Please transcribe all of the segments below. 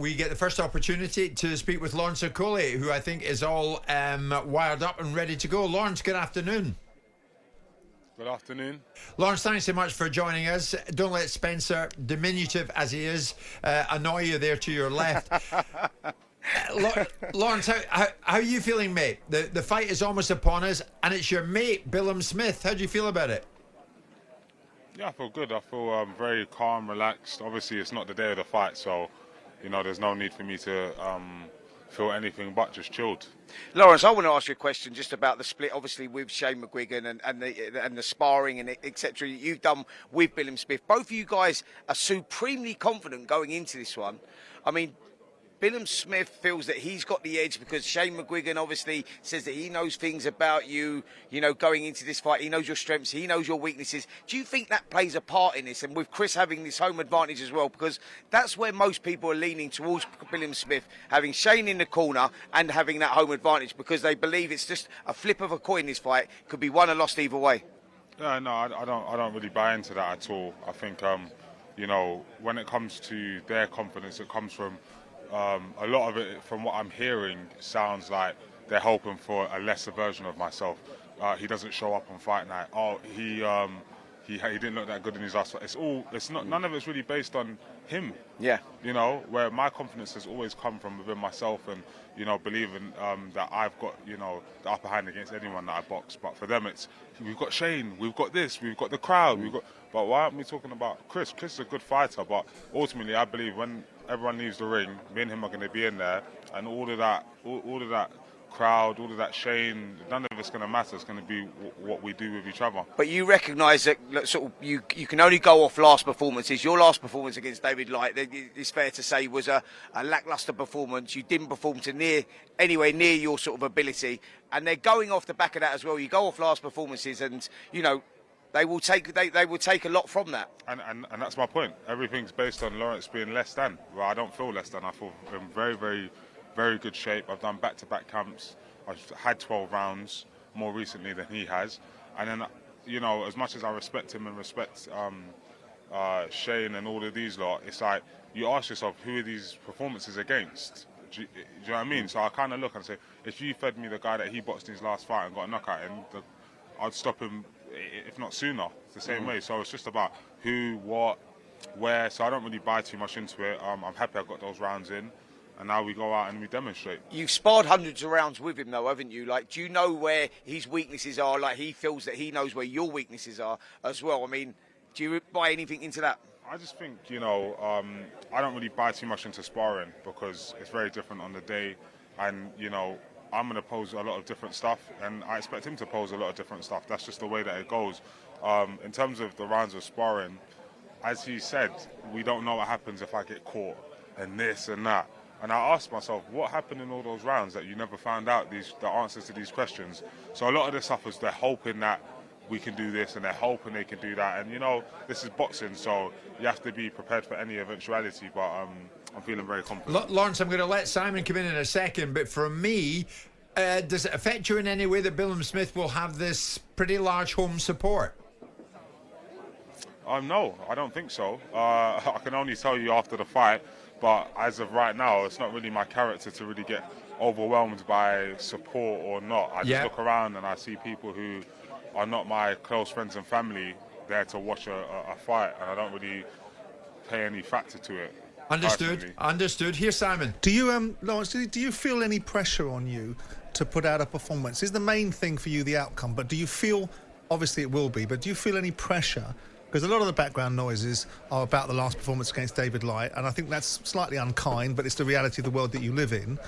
we get the first opportunity to speak with Lawrence Okolie, who I think is all wired up and ready to go. Lawrence, good afternoon. Good afternoon. Lawrence, thanks so much for joining us. Don't let Spencer, diminutive as he is, annoy you there to your left. Lawrence, how are you feeling, mate? The fight is almost upon us, and it's your mate, Bellew Smith. How do you feel about it? Yeah, I feel good. I feel very calm, relaxed. Obviously, it's not the day of the fight, so, you know, there's no need for me to feel anything but just chilled. Lawrence, I want to ask you a question just about the split, obviously, with Shane McGuigan and the sparring and etc. you've done with Bellew Smith. Both of you guys are supremely confident going into this one. I mean, Bellew Smith feels that he's got the edge because Shane McGuigan obviously says that he knows things about you, you know, going into this fight. He knows your strengths, he knows your weaknesses. Do you think that plays a part in this? And with Chris having this home advantage as well, because that's where most people are leaning towards Bellew Smith, having Shane in the corner and having that home advantage because they believe it's just a flip of a coin, this fight. Could be won or lost either way. Yeah, no, I don't really buy into that at all. I think, you know, when it comes to their confidence, it comes from a lot of it, from what I'm hearing, sounds like they're hoping for a lesser version of myself. He doesn't show up on fight night. Oh, he didn't look that good in his last fight. It's not. None of it's really based on him. Yeah. You know, where my confidence has always come from within myself, and you know, believing that I've got, you know, the upper hand against anyone that I box. But for them, it's we've got Shane, we've got this, we've got the crowd, we've got. But why aren't we talking about Chris? Chris is a good fighter, but ultimately, I believe when everyone leaves the ring, me and him are going to be in there, and all of that crowd, all of that Shane, none of it's going to matter. It's going to be what we do with each other. But you recognise that sort of you can only go off last performances. Your last performance against David Light, it's fair to say, was a lacklustre performance. You didn't perform to anywhere near your sort of ability, and they're going off the back of that as well. You go off last performances, and you know. They will take a lot from that. And that's my point. Everything's based on Lawrence being less than. Well, I don't feel less than. I feel in very, very, very good shape. I've done back-to-back camps. I've had 12 rounds more recently than he has. And then, you know, as much as I respect him and respect Shane and all of these lot, it's like you ask yourself, who are these performances against? Do you know what I mean? So I kind of look and say, if you fed me the guy that he boxed in his last fight and got a knockout in, I'd stop him, if not sooner. It's the same way. So it's just about who, what, where. So I don't really buy too much into it. I'm happy I got those rounds in, and now we go out and we demonstrate. You've sparred hundreds of rounds with him, though, haven't you? Like, do you know where his weaknesses are? Like, he feels that he knows where your weaknesses are as well. I mean, do you buy anything into that? I just think, you know, I don't really buy too much into sparring because it's very different on the day, and you know. I'm going to pose a lot of different stuff, and I expect him to pose a lot of different stuff. That's just the way that it goes. In terms of the rounds of sparring, as he said, we don't know what happens if I get caught and this and that. And I asked myself, what happened in all those rounds that you never found out the answers to these questions? So a lot of this stuff is they're hoping that we can do this, and they're hoping they can do that. And, you know, this is boxing, so you have to be prepared for any eventuality. But I'm feeling very confident. Lawrence, I'm going to let Simon come in a second, but for me, does it affect you in any way that Bellew Smith will have this pretty large home support? No, I don't think so. I can only tell you after the fight, but as of right now, it's not really my character to really get overwhelmed by support or not. I just look around and I see people who are not my close friends and family there to watch a fight, and I don't really pay any factor to it. Understood. Personally. Understood. Here's Simon. Do you, Lawrence, do you feel any pressure on you to put out a performance? Is the main thing for you the outcome? But do you feel, obviously it will be, but do you feel any pressure? Because a lot of the background noises are about the last performance against David Light, and I think that's slightly unkind, but it's the reality of the world that you live in.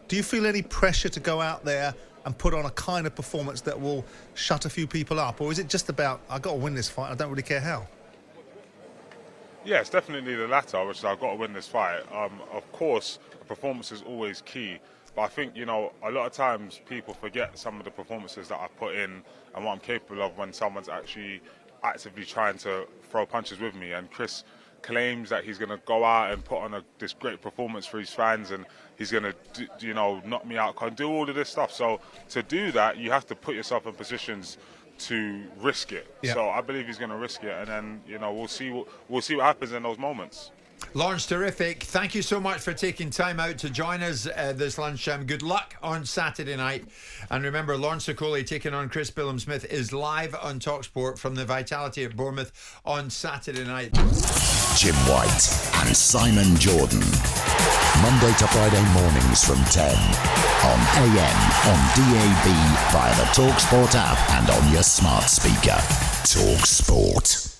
Do you feel any pressure to go out there and put on a kind of performance that will shut a few people up? Or is it just about, I've got to win this fight, I don't really care how? Yeah, it's definitely the latter, which is I've got to win this fight. Of course, a performance is always key. But I think, you know, a lot of times people forget some of the performances that I put in and what I'm capable of when someone's actually actively trying to throw punches with me. And Chris claims that he's going to go out and put on this great performance for his fans, and he's going to, you know, knock me out, do all of this stuff. So to do that, you have to put yourself in positions to risk it. Yeah. So I believe he's going to risk it, and then, you know, we'll see what happens in those moments. Lawrence, terrific. Thank you so much for taking time out to join us this lunchtime. Good luck on Saturday night. And remember, Lawrence Okolie taking on Chris Smith is live on talkSPORT from the Vitality at Bournemouth on Saturday night. Jim White and Simon Jordan. Monday to Friday mornings from 10 on AM, on DAB, via the talkSPORT app and on your smart speaker. talkSPORT.